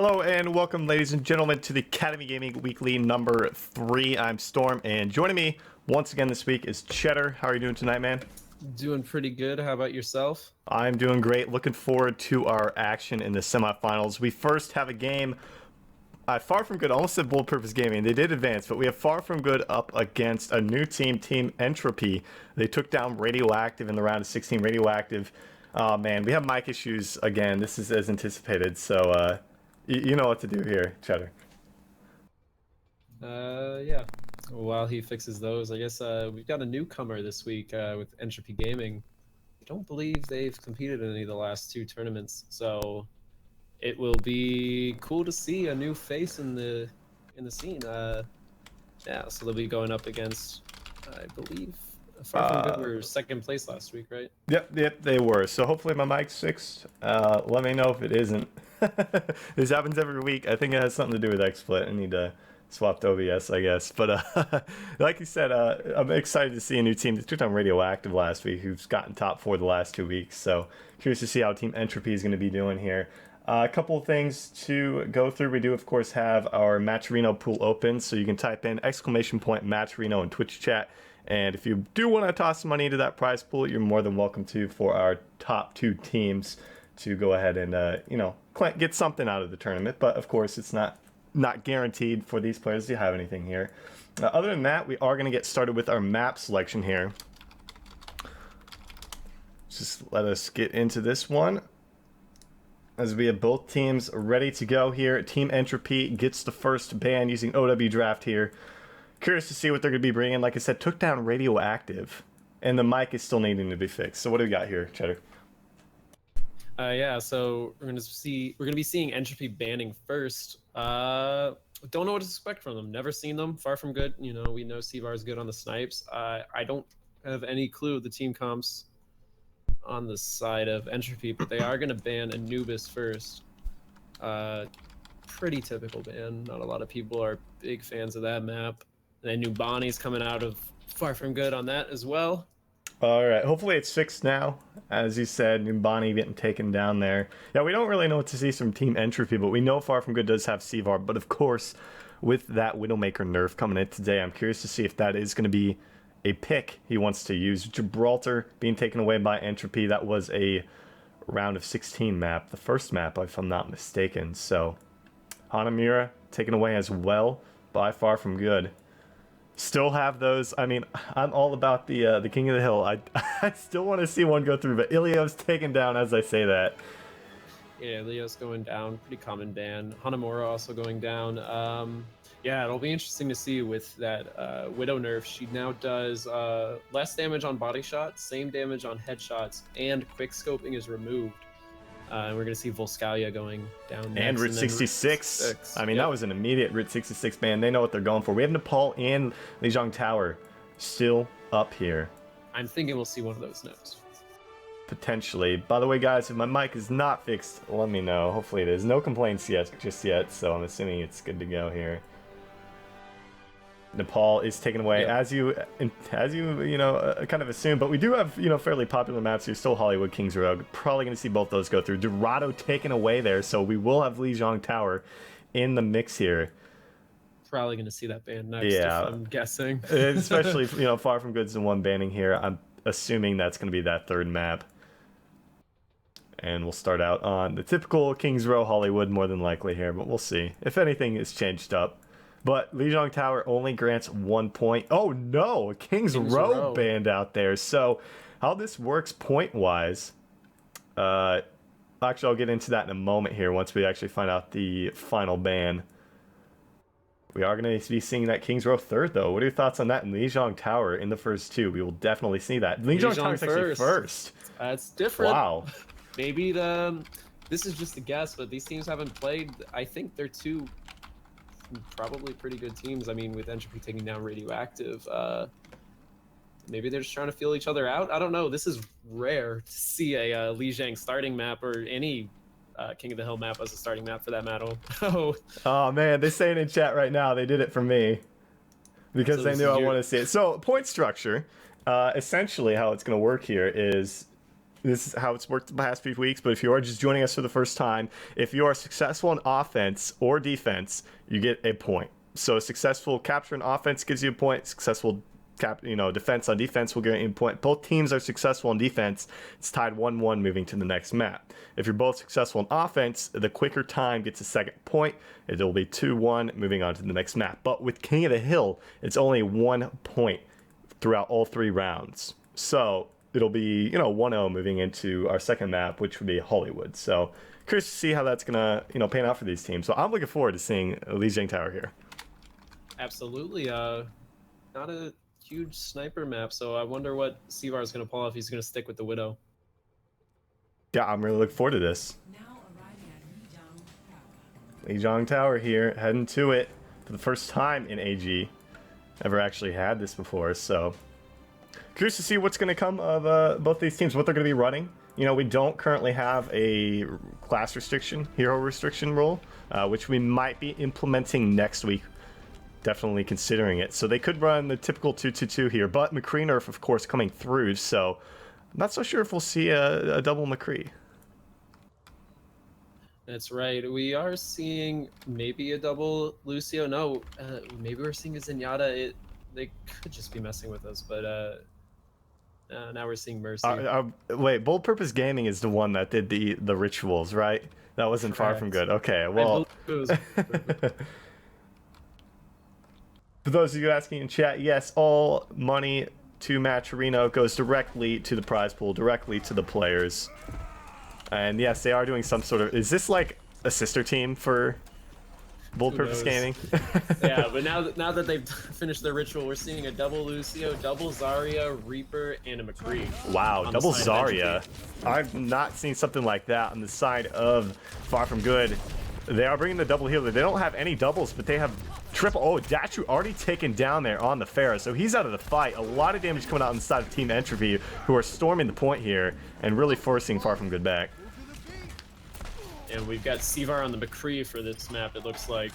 Hello and welcome, ladies and gentlemen, to the Academy Gaming Weekly number 3. I'm Storm, and joining me once again this week is Cheddar. How are you doing tonight, man? Doing pretty good. How about yourself? I'm doing great. Looking forward to our action in the semifinals. We first have a game. Far From Good, almost said Bold Purpose Gaming. They did advance, but we have Far From Good up against a new team, Team Entropy. They took down Radioactive in the round of 16. Radioactive, oh man, we have mic issues again. This is as anticipated, so you know what to do here, Cheddar. Yeah. While he fixes those, I guess we've got a newcomer this week with Entropy Gaming. I don't believe they've competed in any of the last two tournaments, so it will be cool to see a new face in the scene. Yeah, so they'll be going up against, I believe, Far From Good were second place last week, right? Yep, they were. So hopefully my mic's fixed. Let me know if it isn't. This happens every week. I think it has something to do with XSplit. I need to swap to OBS, I guess. But like you said, I'm excited to see a new team. They took down Radioactive last week, who's gotten top 4 the last 2 weeks. So curious to see how Team Entropy is going to be doing here. A couple of things to go through. We do, of course, have our Match Reno pool open, so you can type in !Match Reno in Twitch chat. And if you do want to toss some money into that prize pool, you're more than welcome to for our top 2 teams to go ahead and, get something out of the tournament. But, of course, it's not guaranteed for these players to have anything here. Other than that, we are going to get started with our map selection here. Just let us get into this one, as we have both teams ready to go here. Team Entropy gets the first ban using OW Draft here. Curious to see what they're going to be bringing. Like I said, took down Radioactive, and the mic is still needing to be fixed. So what do we got here, Cheddar? Yeah, so we're gonna be seeing Entropy banning first. Don't know what to expect from them. Never seen them. Far From Good. You know, we know C-Bar is good on the snipes. I don't have any clue the team comps on the side of Entropy, but they are gonna ban Anubis first. Pretty typical ban. Not a lot of people are big fans of that map. And then Bonnie's coming out of Far From Good on that as well. All right, hopefully it's fixed now. As you said, Bonnie getting taken down there. Yeah, we don't really know what to see from Team Entropy, but we know Far From Good does have C-Var. But of course, with that Widowmaker nerf coming in today, I'm curious to see if that is going to be a pick he wants to use. Gibraltar being taken away by Entropy. That was a round of 16 map, the first map, if I'm not mistaken. So Hanamura taken away as well by Far From Good. Still have those. I mean, I'm all about the King of the Hill. I still want to see one go through, but Ilio's taken down as I say that. Yeah, Leo's going down. Pretty common ban. Hanamura also going down. Yeah, it'll be interesting to see with that Widow nerf. She now does less damage on body shots, same damage on headshots, and quick scoping is removed. And we're going to see Volskalia going down next. And Rit 66. I mean, that was an immediate Rit 66 ban. They know what they're going for. We have Nepal and Lijiang Tower still up here. I'm thinking we'll see one of those next. Potentially. By the way, guys, if my mic is not fixed, let me know. Hopefully it is. No complaints just yet, so I'm assuming it's good to go here. Nepal is taken away, as you kind of assume, but we do have fairly popular maps here. Still Hollywood, Kings Row. Probably going to see both those go through. Dorado taken away there, so we will have Lijiang Tower in the mix here. Probably going to see that ban next, if I'm guessing. Especially Far From Good's the one banning here. I'm assuming that's going to be that third map. And we'll start out on the typical Kings Row Hollywood, more than likely here, but we'll see. If anything is changed up. But Lijiang Tower only grants 1 point. Oh no, Kings Row banned out there. So how this works point-wise, actually I'll get into that in a moment here once we actually find out the final ban. We are going to be seeing that Kings Row third, though. What are your thoughts on that? And Lijiang Tower in the first 2. We will definitely see that. Lijiang Tower is actually first. That's different. Wow. Maybe this is just a guess, but these teams haven't played. I think they're two probably pretty good teams. I mean, with Entropy taking down Radioactive, maybe they're just trying to feel each other out. I don't know. This is rare to see a Lijiang starting map or any King of the Hill map as a starting map for that matter. Oh man, they're saying in chat right now they did it for me because they knew I want to see it. So point structure, essentially how it's going to work here is this is how it's worked the past few weeks, but if you are just joining us for the first time, if you are successful in offense or defense, you get a point. So a successful capture in offense gives you a point. Successful defense on defense will get you a point. Both teams are successful in defense. It's tied 1-1 moving to the next map. If you're both successful in offense, the quicker time gets a second point. It will be 2-1 moving on to the next map. But with King of the Hill, it's only 1 point throughout all 3 rounds. So it'll be 1-0 moving into our second map, which would be Hollywood. So curious to see how that's gonna pan out for these teams. So I'm looking forward to seeing Lijiang Tower here. Absolutely. Not a huge sniper map, so I wonder what Sevar is going to pull off. He's going to stick with the Widow. Yeah, I'm really looking forward to this. Lijiang Tower here, heading to it for the first time in AG. Never actually had this before, so curious to see what's going to come of both these teams, what they're going to be running. We don't currently have a class restriction, hero restriction rule, which we might be implementing next week. Definitely considering it. So they could run the typical 2-2-2 here, but McCree nerf, of course, coming through, so I'm not so sure if we'll see a double McCree. That's right. We are seeing maybe a double Lucio. No, maybe we're seeing a Zenyatta. They could just be messing with us, but now we're seeing Mercy. Wait, Bold Purpose Gaming is the one that did the rituals, right? That wasn't Correct. Far from good. Okay, well... For those of you asking in chat, yes, all money to Matcherino goes directly to the prize pool, directly to the players. And yes, they are doing some sort of... Is this like a sister team for Bold Purpose Gaming? Yeah, but now that they've finished their ritual, we're seeing a double Lucio, double Zarya, Reaper, and a McCree. Wow, double Zarya. I've not seen something like that on the side of Far From Good. They are bringing the double healer. They don't have any doubles, but they have triple. Oh, Dachu already taken down there on the Pharah, so he's out of the fight. A lot of damage coming out on the side of Team Entropy, who are storming the point here and really forcing Far From Good back. And we've got Sevar on the McCree for this map, it looks like.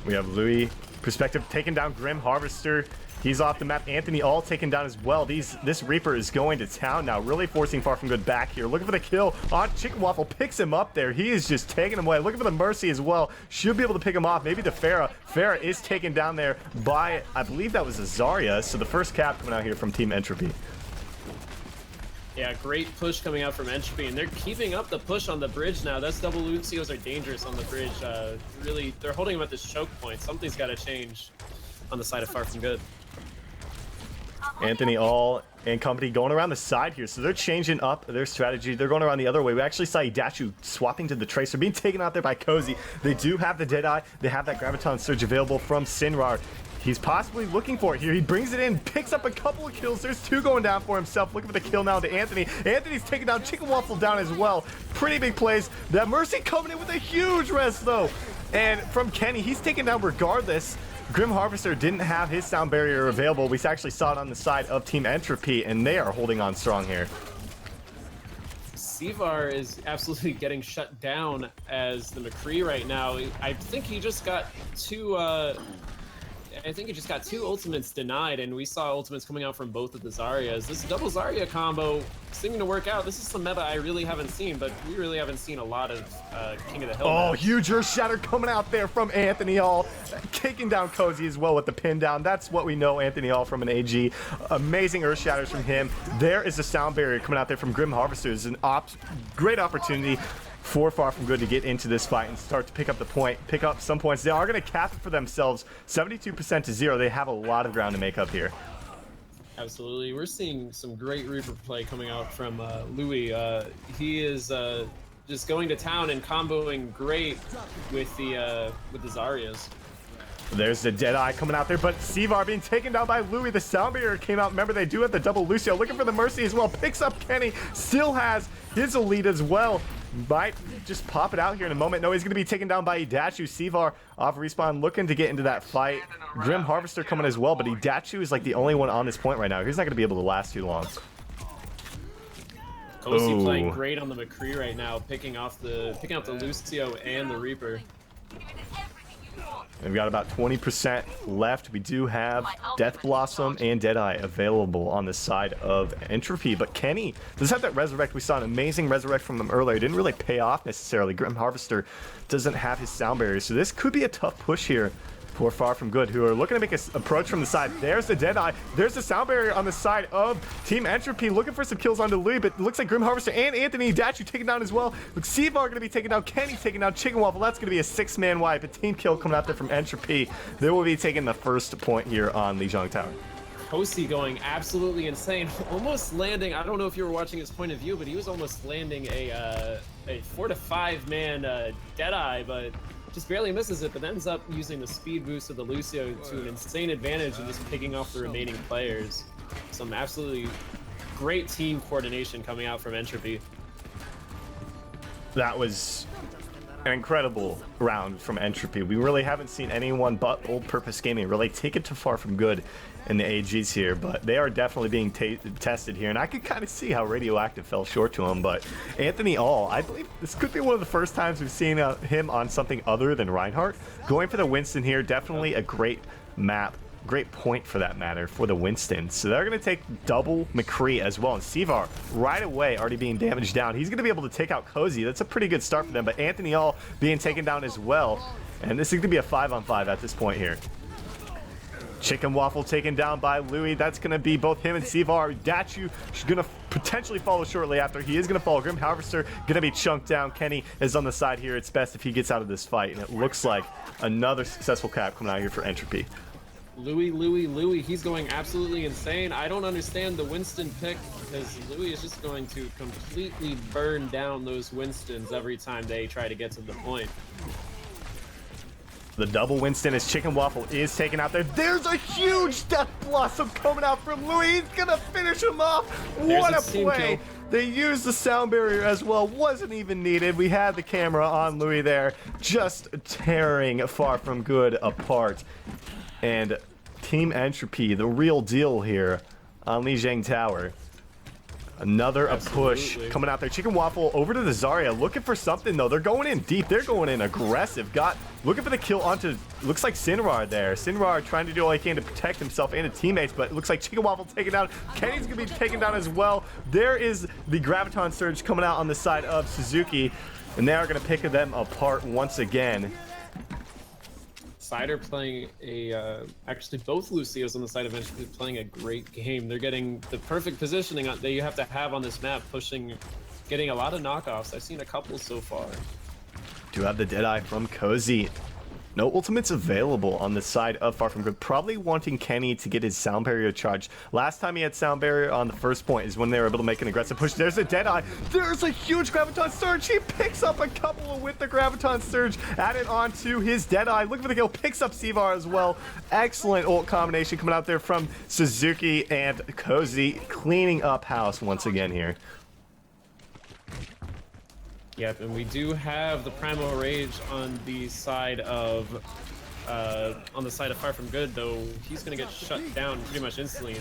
We have Louis perspective taking down Grim Harvester. He's off the map. Anthony all taken down as well. This Reaper is going to town now, really forcing Far From Good back here. Looking for the kill on Chicken Waffle. Picks him up there. He is just taking him away. Looking for the Mercy as well. Should be able to pick him off. Maybe the Pharah. Pharah is taken down there by, I believe that was a Zarya. So the first cap coming out here from Team Entropy. Yeah, great push coming out from Entropy, and they're keeping up the push on the bridge now. Those double Lucios are dangerous on the bridge. Really, they're holding him at this choke point. Something's got to change on the side of Far From Good. Anthony All and company going around the side here, so they're changing up their strategy. They're going around the other way. We actually saw Dachu swapping to the Tracer, being taken out there by Cozy. They do have the Deadeye. They have that Graviton Surge available from Sinrar. He's possibly looking for it here. He brings it in, picks up a couple of kills. There's 2 going down for himself. Looking for the kill now to Anthony. Anthony's taking down Chicken Waffle down as well. Pretty big plays. That Mercy coming in with a huge rest though. And from Kenny, he's taken down regardless. Grim Harvester didn't have his sound barrier available. We actually saw it on the side of Team Entropy, and they are holding on strong here. Sevar is absolutely getting shut down as the McCree right now. I think he just got 2 ultimates denied, and we saw ultimates coming out from both of the Zaryas. This double Zarya combo seeming to work out. This is some meta I really haven't seen, but we really haven't seen a lot of King of the Hill. Oh, maps. huge Earth Shatter coming out there from Anthony All, taking down Cozy as well with the pin down. That's what we know Anthony All from an AG. Amazing Earth Shatters from him. There is a sound barrier coming out there from Grim Harvester. It's an great opportunity for Far From Good to get into this fight and start to pick up the point, pick up some points. They are going to cap it for themselves, 72% to 0. They have a lot of ground to make up here. Absolutely. We're seeing some great Reaper play coming out from Louis. He is just going to town and comboing great with the Zaryas. There's the Deadeye coming out there, but Sevar being taken down by Louis. The sound barrier came out. Remember, they do have the double Lucio. Looking for the Mercy as well. Picks up Kenny. Still has his elite as well. Might just pop it out here in a moment. No, he's going to be taken down by Idachu. Sevar off respawn, looking to get into that fight. Grim Harvester coming as well, but Idachu is like the only one on this point right now. He's not going to be able to last too long. Kosi playing great on the McCree right now, picking out the Lucio and the Reaper. We've got about 20% left. We do have Death Blossom and Deadeye available on the side of Entropy, but Kenny does have that Resurrect. We saw an amazing Resurrect from them earlier. It didn't really pay off necessarily. Grim Harvester doesn't have his sound barrier, so this could be a tough push here for Far From Good, who are looking to make an approach from the side. There's the Deadeye. There's the sound barrier on the side of Team Entropy, looking for some kills onto Louis, but it looks like Grim Harvester and Anthony Dachu taken down as well. With Sevar going to be taken down, Kenny taken down, Chicken Waffle. That's going to be a 6-man wipe. A team kill coming out there from Entropy. They will be taking the first point here on Lijiang Tower. Kosi going absolutely insane, almost landing. I don't know if you were watching his point of view, but he was almost landing a 4 to 5 man Deadeye, but just barely misses it, but ends up using the speed boost of the Lucio to an insane advantage and just picking off the remaining players. Some absolutely great team coordination coming out from Entropy. That was an incredible round from Entropy. We really haven't seen anyone but Old Purpose Gaming really take it too far from good in the AGs here, but they are definitely being tested here, and I could kind of see how Radioactive fell short to him. But Anthony All, I believe this could be one of the first times we've seen him on something other than Reinhardt. Going for the Winston here, definitely a great map, great point for that matter for the Winston. So they're going to take double McCree as well, and Sevar right away already being damaged down. He's going to be able to take out Cozy. That's a pretty good start for them, but Anthony All being taken down as well, and this is going to be a 5-on-5 at this point here. Chicken Waffle taken down by Louis. That's going to be both him and Sevar. Dachu is going to potentially follow shortly after. He is going to follow. Grim Harvester going to be chunked down. Kenny is on the side here. It's best if he gets out of this fight, and it looks like another successful cap coming out here for Entropy. Louis, he's going absolutely insane. I don't understand the Winston pick, because Louis is just going to completely burn down those Winstons every time they try to get to the point. The double Winston as Chicken Waffle is taken out there. There's a huge Death Blossom coming out from Louis. He's going to finish him off. What a play. They used the sound barrier as well. Wasn't even needed. We had the camera on Louis there, just tearing Far From Good apart. And Team Entropy, the real deal here on Lijiang Tower. Another a push coming out there. Chicken Waffle over to the Zarya, looking for something though. They're going in deep. They're going in aggressive. Looking for the kill onto, looks like Sinrar there. Sinrar trying to do all he can to protect himself and his teammates, but it looks like Chicken Waffle taken down. Kenny's gonna be taken down as well. There is the Graviton Surge coming out on the side of Suzuki, and they are gonna pick them apart once again. Cider playing actually both Lucios on the side of Entropy playing a great game. They're getting the perfect positioning that you have to have on this map, getting a lot of knockoffs. I've seen a couple so far. Do have the Deadeye from Cozy. No ultimates available on the side of Far From Good. Probably wanting Kenny to get his sound barrier charged. Last time he had sound barrier on the first point is when they were able to make an aggressive push. There's a Deadeye. There's a huge Graviton Surge. He picks up a couple with the Graviton Surge. Added on to his Deadeye. Looking for the kill. Picks up Sevar as well. Excellent ult combination coming out there from Suzuki and Cozy. Cleaning up house once again here. Yep, and we do have the Primal Rage on the side of Far From Good, though he's gonna get shut down pretty much instantly.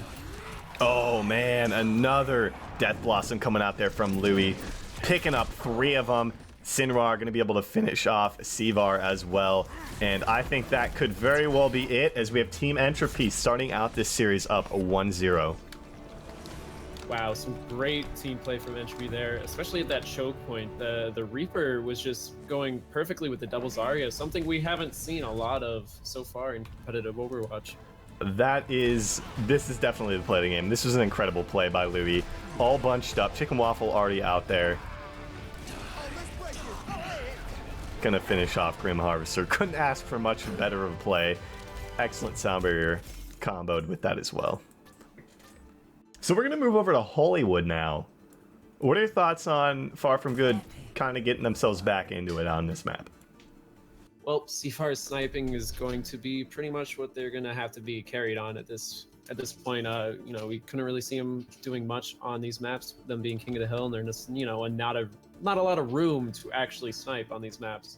Oh man, another Death Blossom coming out there from Louis, picking up 3 of them. Sinrar gonna be able to finish off Sevar as well, and I think that could very well be it, as we have Team Entropy starting out this series up 1-0. Wow, some great team play from Entropy there, especially at that choke point. The Reaper was just going perfectly with the double Zarya, something we haven't seen a lot of so far in competitive Overwatch. This is definitely the play of the game. This was an incredible play by Louis. All bunched up. Chicken Waffle already out there. Gonna finish off Grim Harvester. Couldn't ask for much better of a play. Excellent sound barrier comboed with that as well. So we're going to move over to Hollywood now. What are your thoughts on Far From Good kind of getting themselves back into it on this map? Well, Sefar's sniping is going to be pretty much what they're going to have to be carried on at this point. You know, we couldn't really see them doing much on these maps, them being King of the Hill, and they're just, you know, not a lot of room to actually snipe on these maps.